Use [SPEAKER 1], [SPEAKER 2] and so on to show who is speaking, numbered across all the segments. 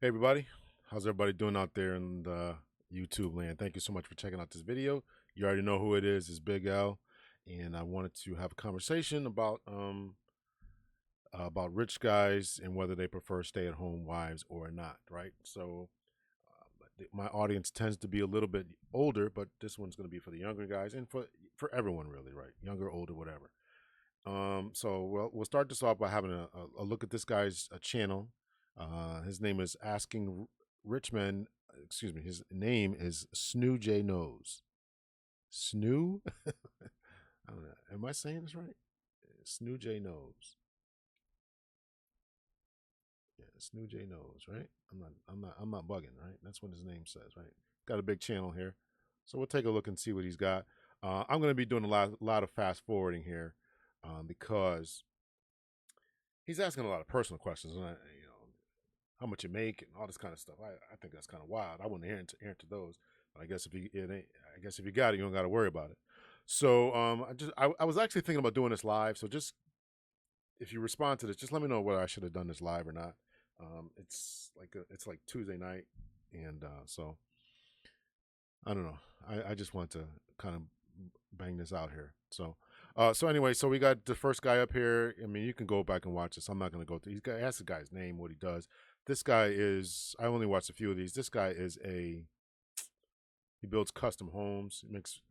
[SPEAKER 1] Hey everybody, how's everybody doing out there in the YouTube land? Thank you so much for checking out this video. You already know who it is. It's Big L, and I wanted to have a conversation about rich guys and whether they prefer stay-at-home wives or not, right? So my audience tends to be a little bit older, but this one's going to be for the younger guys and for everyone really, right? Younger, older, whatever. So we'll start this off by having a look at this guy's channel. His name is Asking Rich Men. Excuse me. His name is Snoo J Nose. Snoo? I don't know. Am I saying this right? Snoo J Nose. Yeah, Snoo J Nose, right? I'm not bugging, right? That's what his name says, right? Got a big channel here. So we'll take a look and see what he's got. I'm going to be doing a lot of fast forwarding here because he's asking a lot of personal questions, and how much you make and all this kind of stuff. I think that's kind of wild. I wouldn't answer those. But I guess if you got it, you don't got to worry about it. So I was actually thinking about doing this live. So just if you respond to this, just let me know whether I should have done this live or not. It's like Tuesday night, and so I don't know. I just want to kind of bang this out here. So anyway, so we got the first guy up here. I mean, you can go back and watch this. I'm not going to go through. He asked the guy's name, what he does. This guy is, I only watched a few of these. This guy is he builds custom homes. He makes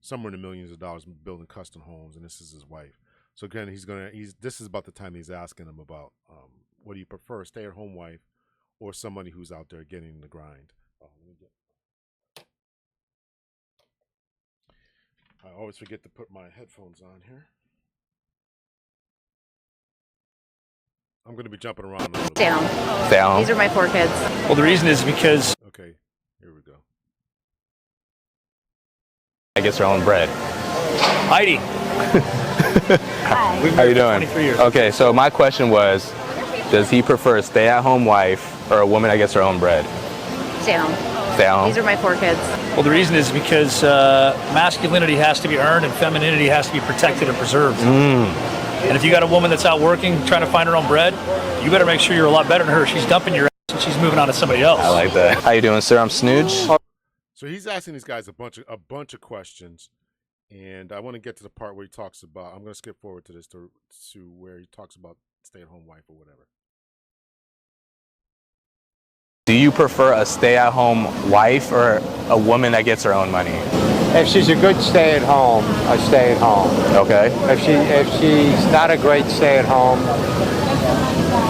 [SPEAKER 1] somewhere in the millions of dollars building custom homes, and this is his wife. So again, this is about the time he's asking him about what do you prefer, a stay-at-home wife or somebody who's out there getting the grind. I always forget to put my headphones on here. I'm going to be jumping around a little bit.
[SPEAKER 2] Down. These are my 4 kids.
[SPEAKER 3] Well, the reason is because...
[SPEAKER 1] Okay, here we go.
[SPEAKER 2] I guess their own bread.
[SPEAKER 3] Heidi.
[SPEAKER 2] Hi.
[SPEAKER 3] How you doing? 23 years.
[SPEAKER 2] Okay, so my question was, does he prefer a stay-at-home wife or a woman that gets her own bread?
[SPEAKER 4] Stay home.
[SPEAKER 2] Stay at home?
[SPEAKER 4] These are my 4 kids.
[SPEAKER 3] Well, the reason is because masculinity has to be earned and femininity has to be protected and preserved. And if you got a woman that's out working, trying to find her own bread, you better make sure you're a lot better than her. She's dumping your ass and she's moving on to somebody else.
[SPEAKER 2] I like that. How you doing, sir? I'm Snooge.
[SPEAKER 1] So he's asking these guys a bunch of questions, and I want to get to the part where he talks about. I'm going to skip forward to this to where he talks about stay-at-home wife or whatever.
[SPEAKER 2] Do you prefer a stay-at-home wife or a woman that gets her own money?
[SPEAKER 5] If she's a good stay-at-home, I stay at home.
[SPEAKER 2] Okay.
[SPEAKER 5] If she's not a great stay-at-home,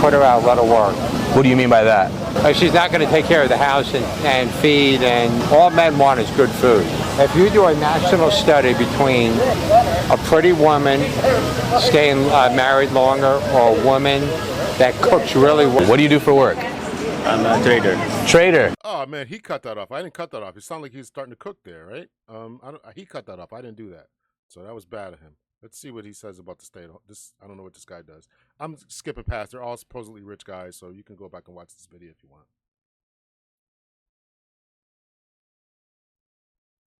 [SPEAKER 5] put her out, let her work.
[SPEAKER 2] What do you mean by that?
[SPEAKER 5] If she's not going to take care of the house and feed, and all men want is good food. If you do a national study between a pretty woman staying married longer or a woman that cooks really well.
[SPEAKER 2] What do you do for work?
[SPEAKER 6] I'm a trader.
[SPEAKER 2] Trader.
[SPEAKER 1] Oh man, he cut that off. I didn't cut that off. It sounded like he was starting to cook there, right? He cut that off. I didn't do that, so that was bad of him. Let's see what he says about the stay at home. I don't know what this guy does. I'm skipping past. They're all supposedly rich guys, so you can go back and watch this video if you want.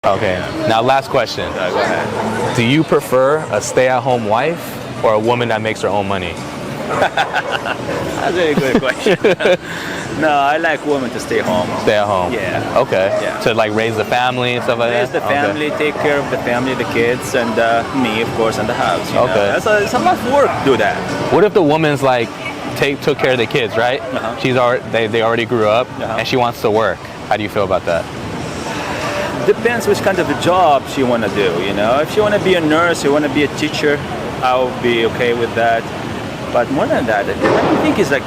[SPEAKER 2] Okay. Now, last question.
[SPEAKER 6] Go ahead.
[SPEAKER 2] Do you prefer a stay-at-home wife or a woman that makes her own money?
[SPEAKER 6] That's a very good question. No, I like women to stay home.
[SPEAKER 2] Stay at home.
[SPEAKER 6] Yeah.
[SPEAKER 2] Okay.
[SPEAKER 6] Yeah.
[SPEAKER 2] To like raise the family and stuff like
[SPEAKER 6] Raise
[SPEAKER 2] that?
[SPEAKER 6] the family, take care of the family, the kids, and me, of course, and the house. You
[SPEAKER 2] Okay.
[SPEAKER 6] know? It's a lot of work to do that.
[SPEAKER 2] What if the woman's like took care of the kids, right?
[SPEAKER 6] Uh-huh.
[SPEAKER 2] She's they already grew up,
[SPEAKER 6] Uh-huh.
[SPEAKER 2] and she wants to work. How do you feel about that?
[SPEAKER 6] Depends which kind of a job she want to do, you know. If she want to be a nurse, you want to be a teacher, I'll be okay with that. But more than that, I don't think it's like,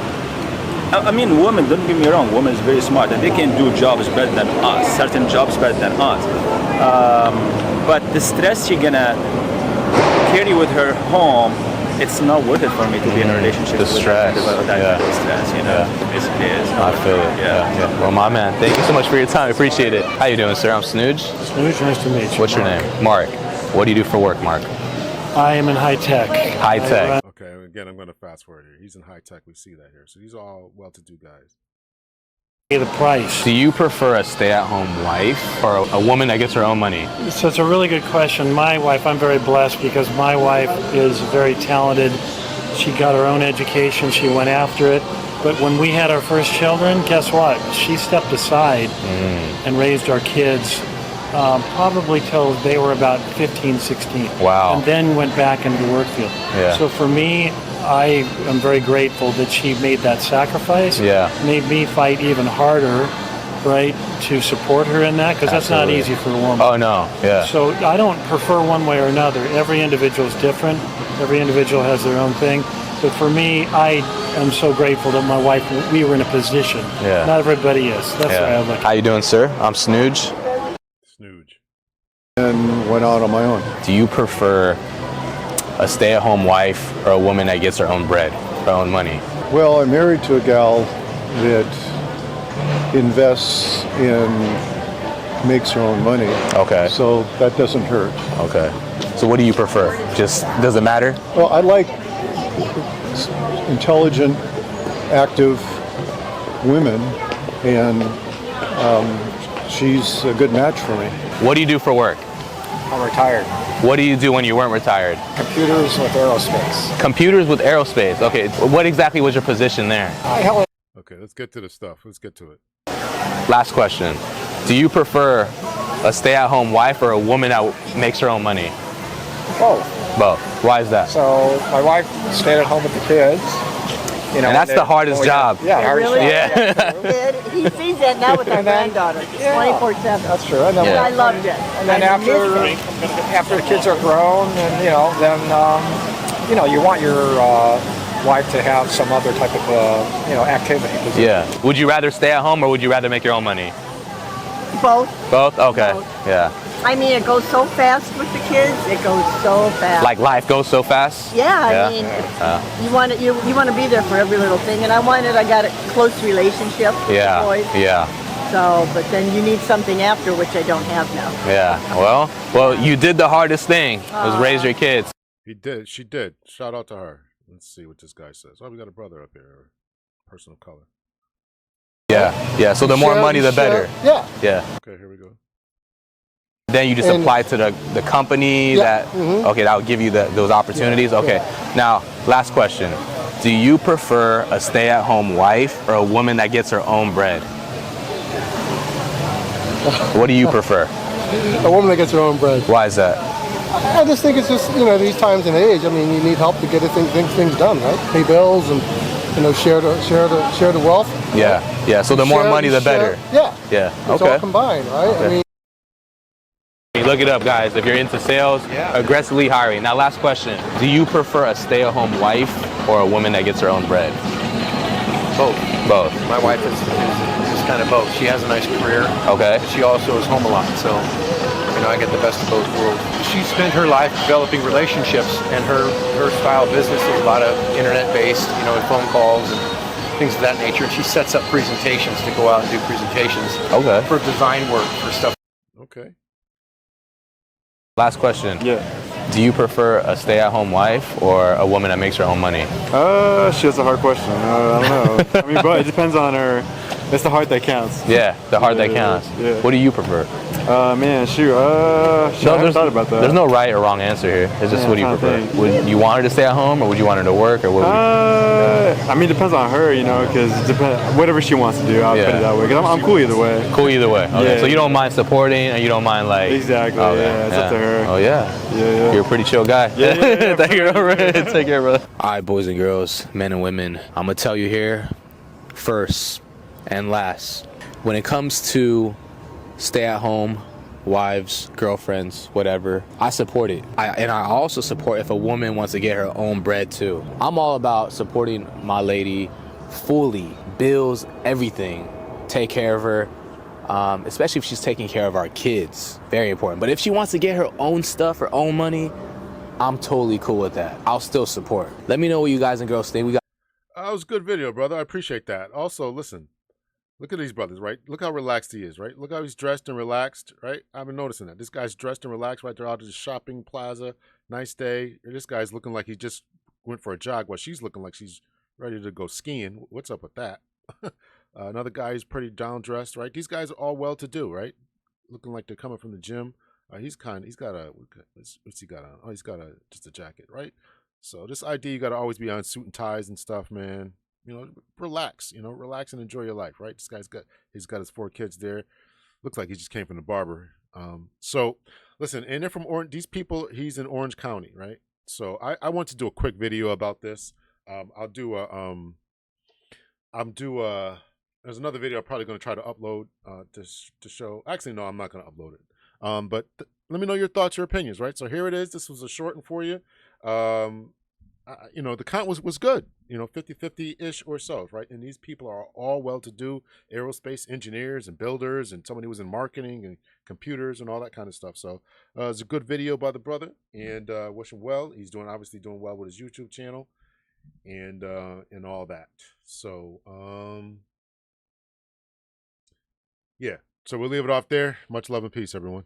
[SPEAKER 6] I mean, women, don't get me wrong, women is very smart and they can do jobs better than us, certain jobs better than us. But the stress she's gonna carry with her home, it's not worth it for me to be in a relationship
[SPEAKER 2] The
[SPEAKER 6] with
[SPEAKER 2] stress,
[SPEAKER 6] that
[SPEAKER 2] yeah.
[SPEAKER 6] kind of stress, you know.
[SPEAKER 2] Yeah.
[SPEAKER 6] Basically, it's
[SPEAKER 2] I
[SPEAKER 6] not
[SPEAKER 2] feel
[SPEAKER 6] worth
[SPEAKER 2] it.
[SPEAKER 6] Yeah.
[SPEAKER 2] Well, my man, thank you so much for your time. I appreciate it. How you doing, sir? I'm Snooge.
[SPEAKER 7] Snooge, nice to meet you.
[SPEAKER 2] What's your
[SPEAKER 7] Mark.
[SPEAKER 2] name? Mark. What do you do for work, Mark?
[SPEAKER 7] I am in high tech.
[SPEAKER 2] High tech.
[SPEAKER 1] Okay, again, I'm going to fast forward here. He's in high tech. We see that here. So these are all well-to-do guys.
[SPEAKER 7] Pay the price.
[SPEAKER 2] Do you prefer a stay-at-home wife or a woman that gets her own money?
[SPEAKER 7] So it's a really good question. My wife, I'm very blessed because my wife is very talented. She got her own education. She went after it. But when we had our first children, guess what? She stepped aside and raised our kids probably till they were about 15, 16.
[SPEAKER 2] Wow.
[SPEAKER 7] And then went back into the work field.
[SPEAKER 2] Yeah.
[SPEAKER 7] So for me, I am very grateful that she made that sacrifice.
[SPEAKER 2] Yeah.
[SPEAKER 7] Made me fight even harder, right, to support her in that, because that's not
[SPEAKER 2] Absolutely.
[SPEAKER 7] easy for a woman.
[SPEAKER 2] Oh no. Yeah.
[SPEAKER 7] So I don't prefer one way or another. Every individual is different. Every individual has their own thing. But for me, I am so grateful that my wife, we were in a position.
[SPEAKER 2] Yeah.
[SPEAKER 7] Not everybody is. That's the way I look at it.
[SPEAKER 2] How you doing, sir? I'm Snooge.
[SPEAKER 1] Snooge.
[SPEAKER 4] And went out on my own.
[SPEAKER 2] Do you prefer a stay-at-home wife or a woman that gets her own bread, her own money?
[SPEAKER 4] Well, I'm married to a gal that invests in, makes her own money.
[SPEAKER 2] Okay.
[SPEAKER 4] So that doesn't hurt.
[SPEAKER 2] Okay. So what do you prefer? Just, does it matter?
[SPEAKER 4] Well, I like intelligent, active women, and she's a good match for me.
[SPEAKER 2] What do you do for work?
[SPEAKER 8] I'm retired.
[SPEAKER 2] What do you do when you weren't retired?
[SPEAKER 8] Computers with aerospace.
[SPEAKER 2] Computers with aerospace. Okay. What exactly was your position there?
[SPEAKER 8] I held
[SPEAKER 1] Okay, let's get to the stuff. Let's get to it.
[SPEAKER 2] Last question. Do you prefer a stay-at-home wife or a woman that makes her own money?
[SPEAKER 8] both.
[SPEAKER 2] Both. Why is that?
[SPEAKER 8] So my wife stayed at home with the kids. You know,
[SPEAKER 2] And that's
[SPEAKER 8] when
[SPEAKER 2] the
[SPEAKER 8] they-
[SPEAKER 2] hardest
[SPEAKER 8] when we had-
[SPEAKER 2] job.
[SPEAKER 8] Yeah, hardest
[SPEAKER 9] Really?
[SPEAKER 8] job.
[SPEAKER 2] Yeah.
[SPEAKER 9] He sees that now with our
[SPEAKER 8] And then-
[SPEAKER 9] granddaughter,
[SPEAKER 8] Yeah.
[SPEAKER 9] 24/7.
[SPEAKER 8] That's true. And then,
[SPEAKER 2] Yeah.
[SPEAKER 9] I loved it.
[SPEAKER 8] and then
[SPEAKER 9] I missed it.
[SPEAKER 8] after the kids are grown, and then you want your wife to have some other type of activity.
[SPEAKER 2] Yeah. Would you rather stay at home or would you rather make your own money?
[SPEAKER 9] Both.
[SPEAKER 2] Both? Okay.
[SPEAKER 9] Both.
[SPEAKER 2] Yeah.
[SPEAKER 9] I mean, it goes so fast with the kids. It goes so fast.
[SPEAKER 2] Like life goes so fast?
[SPEAKER 9] Yeah,
[SPEAKER 2] Yeah.
[SPEAKER 9] I mean, you want to you want to be there for every little thing, and I got a close relationship with
[SPEAKER 2] Yeah.
[SPEAKER 9] the boys.
[SPEAKER 2] Yeah.
[SPEAKER 9] So, but then you need something after, which I don't have now.
[SPEAKER 2] Yeah. Well, you did the hardest thing, was raise your kids.
[SPEAKER 1] He did. She did. Shout out to her. Let's see what this guy says. Oh, we got a brother up here. Person of color.
[SPEAKER 2] Yeah. Yeah. So the more
[SPEAKER 4] Share-
[SPEAKER 2] money, the
[SPEAKER 4] share-
[SPEAKER 2] better.
[SPEAKER 4] Yeah.
[SPEAKER 2] Yeah.
[SPEAKER 1] Okay, here we go.
[SPEAKER 2] Then you just
[SPEAKER 4] And-
[SPEAKER 2] apply to the company
[SPEAKER 4] Yeah,
[SPEAKER 2] that,
[SPEAKER 4] mhm.
[SPEAKER 2] okay, that will give you those opportunities.
[SPEAKER 4] Yeah,
[SPEAKER 2] Okay.
[SPEAKER 4] yeah.
[SPEAKER 2] Now, last question. Do you prefer a stay-at-home wife or a woman that gets her own bread? What do you prefer?
[SPEAKER 10] A woman that gets her own bread.
[SPEAKER 2] Why is that?
[SPEAKER 10] I just think it's just, these times and age. I mean, you need help to get things done, right? Pay bills and, share the wealth.
[SPEAKER 2] Yeah. Yeah. So the more
[SPEAKER 10] Share-
[SPEAKER 2] money, the
[SPEAKER 10] share-
[SPEAKER 2] better.
[SPEAKER 10] Yeah.
[SPEAKER 2] Yeah.
[SPEAKER 10] It's
[SPEAKER 2] Okay.
[SPEAKER 10] all combined, right?
[SPEAKER 2] Okay.
[SPEAKER 10] I mean,
[SPEAKER 2] Look it up, guys. If you're into sales, aggressively hiring. Now, last question. Do you prefer a stay-at-home wife or a woman that gets her own bread?
[SPEAKER 11] Both.
[SPEAKER 2] Both.
[SPEAKER 11] My wife is kind of both. She has a nice career,
[SPEAKER 2] Okay.
[SPEAKER 11] but she also is home a lot. So, I get the best of both worlds. She spent her life developing relationships, and her style of business is a lot of internet-based, and phone calls and things of that nature. And she sets up presentations to go out and do presentations
[SPEAKER 2] Okay.
[SPEAKER 11] for design work, for stuff.
[SPEAKER 1] Okay.
[SPEAKER 2] Last question.
[SPEAKER 12] Yeah.
[SPEAKER 2] Do you prefer a stay-at-home wife or a woman that makes her own money?
[SPEAKER 12] She has a hard question. I don't know. I mean, but it depends on her. It's the heart that counts.
[SPEAKER 2] Yeah, the heart that
[SPEAKER 12] Yeah,
[SPEAKER 2] counts.
[SPEAKER 12] yeah.
[SPEAKER 2] What do you prefer?
[SPEAKER 12] Man, shoot. I haven't thought about that.
[SPEAKER 2] There's no right or wrong answer here. It's just
[SPEAKER 12] Yeah,
[SPEAKER 2] what do you
[SPEAKER 12] I'm
[SPEAKER 2] prefer?
[SPEAKER 12] trying to think.
[SPEAKER 2] Would you want her to stay at home or would you want her to work or what?
[SPEAKER 12] I mean, it depends on her, because whatever she wants to do, I'll put it that way. Because I'm cool either way.
[SPEAKER 2] Cool either way. Okay.
[SPEAKER 12] Yeah.
[SPEAKER 2] So you don't mind supporting and you don't mind like.
[SPEAKER 12] Exactly.
[SPEAKER 2] Okay,
[SPEAKER 12] Yeah, it's up to her.
[SPEAKER 2] Oh yeah.
[SPEAKER 12] Yeah.
[SPEAKER 2] You're a pretty chill guy.
[SPEAKER 12] Yeah.
[SPEAKER 2] Thank you, Robert. Take care, brother. All right, boys and girls, men and women. I'm gonna tell you here, first and last, when it comes to stay-at-home wives, girlfriends, whatever, I support it. I also support if a woman wants to get her own bread too. I'm all about supporting my lady fully, bills, everything. Take care of her, especially if she's taking care of our kids. Very important. But if she wants to get her own stuff, her own money, I'm totally cool with that. I'll still support. Let me know what you guys and girls think. We got.
[SPEAKER 1] That was a good video, brother. I appreciate that. Also, listen, look at these brothers, right? Look how relaxed he is, right? Look how he's dressed and relaxed, right? I've been noticing that. This guy's dressed and relaxed right there out at the shopping plaza. Nice day. This guy's looking like he just went for a jog while she's looking like she's ready to go skiing. What's up with that? Another guy is pretty down dressed, right? These guys are all well to do, right? Looking like they're coming from the gym. He's got a, what's he got on? Oh, he's got just a jacket, right? So this idea, you got to always be on suit and ties and stuff, man. relax. Relax and enjoy your life, right? This guy's he's got his 4 kids there. Looks like he just came from the barber. So listen, and they're from Orange. These people, he's in Orange County, right? So I want to do a quick video about this. I'll do there's another video I'm probably going to try to upload to show. Actually, no, I'm not going to upload it. But let me know your thoughts, your opinions, right? So here it is. This was a short one for you. The count was good, 50-50-ish or so, right? And these people are all well-to-do aerospace engineers and builders, and somebody who was in marketing and computers and all that kind of stuff. So it's a good video by the brother, and wish him well. He's obviously doing well with his YouTube channel and all that. So yeah, so we'll leave it off there. Much love and peace, everyone.